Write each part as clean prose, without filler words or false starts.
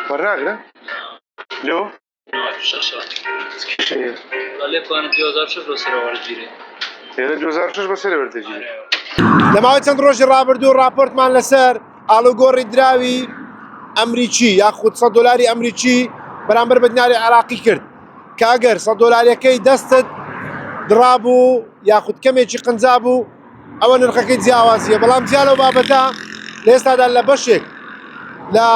وەرناگرن؟ لۆ؟ لێکوانە 2006 بەسەرەوە وەرگیرێ. ئێرە 2006 بەسەرە وەردەگیرێ. لە ماوەی چەند ڕۆژی ڕابردوو راپۆرتمان لەسەر ئاڵوگۆڕی دراوی ئەمریکی یاخود $100 ئەمریکی بەرامبەر بە دیناری عێراقی کرد کە ئەگەر $100 دەستت درابوو یاخود کەمێکی قنجا بوو ئەوە نرخەکەی جیاوازیە، بەڵام جیا لەو بابەتە لە ئێستادا لە بەشێک لە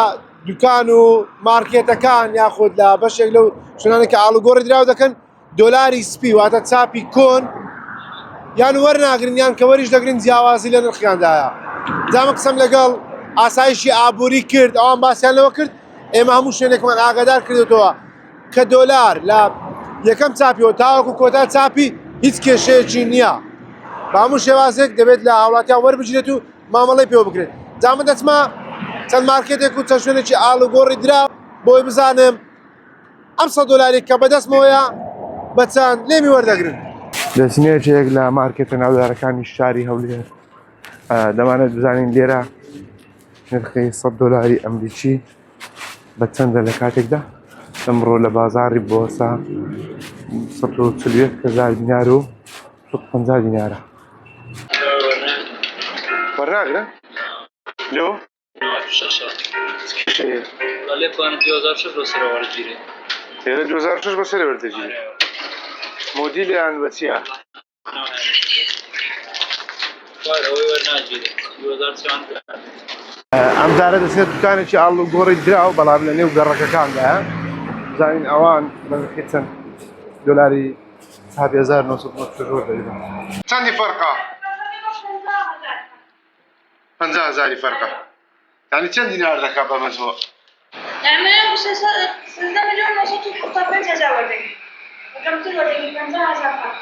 دوکان و مارکێتەکان یاخود لە بەشێک لەو شوێنانە کە ئاڵوگۆڕی دراو دەکەن دۆلاری سپی واتە چاپی کۆن یان وەرناگرن یان کە وەریش دەگرن جیاوازی لە نرخیاندایە. جامە قسەم لەگەڵ ئاسایشی ئابووری کرد ئەوان باسییان لەوە کرد ئێمە هەموو شوێنێکمان ئاگادار کردێتەوە کە دۆلار لە یەکەم چاپیەوە تاوەکو کۆتا چاپی هیچ کێشەیەکی نییە، بە هەموو شێوازێک دەبێت لە هاوڵاتیان وەربگرێت و مامەڵەی پێوە بکرێت. جامە دەچمە چەند مارکێتێک و چەند شوێنێکی ئاڵوگۆڕی درا بۆی بزانم ئەم $100 کە بەدەستمەوەیە بە چەند لێمی وەردەگرن. دەستنێچێک لە مارکێتە ناودارەکانی شاری هەولێر دەمانێت بزانین لێرە نرخی $100 ئەمریکی بە چەندە لە کاتێکدا ئەمڕۆ لە بازاڕی بۆسا 140,000 دینار و 150 دینارە. وەرناگرن؟ لۆ؟ لێکوانە 2006 بەسەرەوە وەرگیرێ. ئێرە 2006 بەسەرە وەردەگیرێ. مۆدیلیان بە چییە؟ ئەوەی وەرناگیرێ 2003 ئەم جارە دەچێت دوکانێکی ئاڵوگۆڕی دراو بەڵام لە نێو گەڕەکەکاندایە بزانین ئەوان بە نرخی چەند دۆلاری 1990 چەندی فەرقە؟ 50,000 فەرقە. یعنی چەند دینار دەکات بە مەجموع؟ يعني 13,945,000 وردقي وكمتر وردقي 50,000 فرق.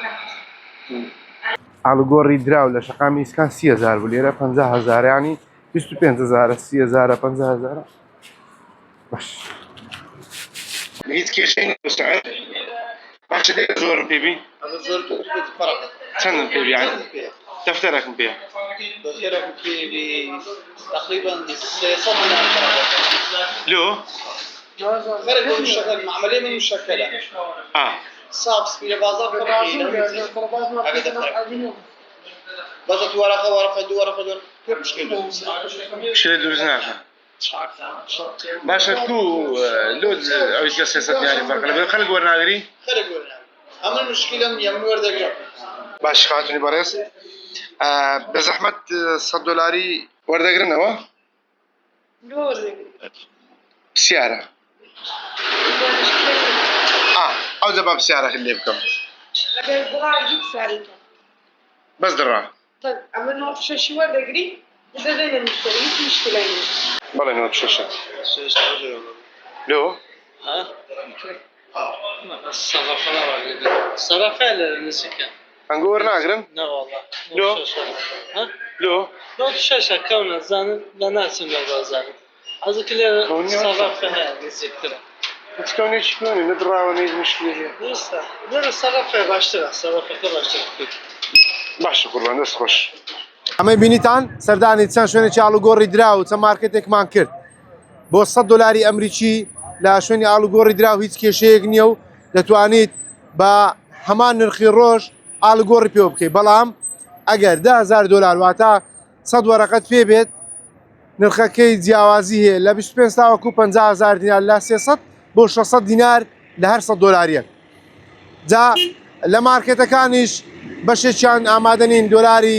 ئاڵوگۆڕی دراو لە شەقامی ئیسکان 30,000 بوو لێرە 50,000 ینی 25,000 30,000 50,000 باش. هیچ کێشەی سعر باشە لێ زۆرم پێبی؟ چەندم پێبی یعنی دەفتەرێکم پێ؟ دەفتەرێکم پێبی تقریبا 300 دینار لۆ؟ فرق بين الشكل معملية من مشكلة. صعب سبيل بازار بازار ورقة دو ورقة كل مشكلة. مشكلة دروز نافع. باشا كو لود أو يتكسر يعني فرق. خلق ورناغري. خلق ورناغري. أما المشكلة يوم وردقي. باش خاطرني باريس. بزحمة $100 وردقرنا وا؟ بسيارة. أو زباب بسيارة اللي بكم. الدراع جيب سعرها. بس دراع. طيب أما نوت شاشة وردقي إذا دينا نشتري في مشكلة هنا. والله نوت شاشة. لو؟ ها؟ الصرافة لا ولا الصرافة لا نسيك. أنقول ناقرن؟ لا والله. لو؟ ها؟ لو؟ نوت شاشة كون زان لا ناس من البازار. هذاك اللي الصرافة هذه نسيك. تكوني شكوني ندرا ونيز مشكلة هي. لسه. لا الصرافة باشتري الصرافة باشتري. باش قربان دەست خۆش. ئەمەی بینیتان سەردانی چەند شوێنێکی ئاڵوگۆڕی درا و چەند مارکێتێکمان کرد بۆ $100 ئەمریکی لە شوێنی ئاڵوگۆڕی درا و هیچ کێشەیەک نییە و دەتوانیت بە هەمان نرخی ڕۆژ ئاڵوگۆڕی پێوە بکەیت، بەڵام ئەگەر $10,000 واتە 100 وەرەقەت پێ بێت نرخەکەی جیاوازی هەیە لە 25 تاوەکو 50,000 دینار لە 300 بۆ 600 دینار لە هەر $100. جا لە مارکێتەکانیش بەشێکیان ئامادەنین دۆلاری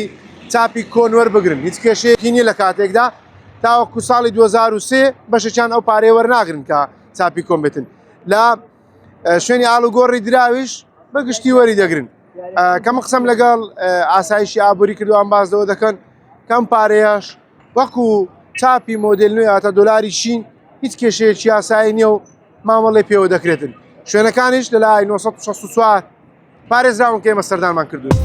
چاپی کۆن وەربگرن، هیچ کێشەیەکی نییە لە کاتێکدا تاوەکو ساڵی 2003 بەشێکیان ئەو پارەیە وەرناگرن کە چاپی کۆن بێتن. لە شوێنی ئاڵوگۆڕی دراویش بەگشتی وەری دەگرن. کەمە قسەم لەگەڵ ئاسایشی ئابووری کردوان بازەوە دەکەن کەم پارەیەش وەکو چاپی مۆدل نوێ هاتە دۆلاری شین هیچ کێشەیەکی یاسایی نییە و مامەڵێ پێوە دەکرێتن. شوێنەکانیش لەلای 1964 پارێزراون کە ئێمە سەردانمان کردوون.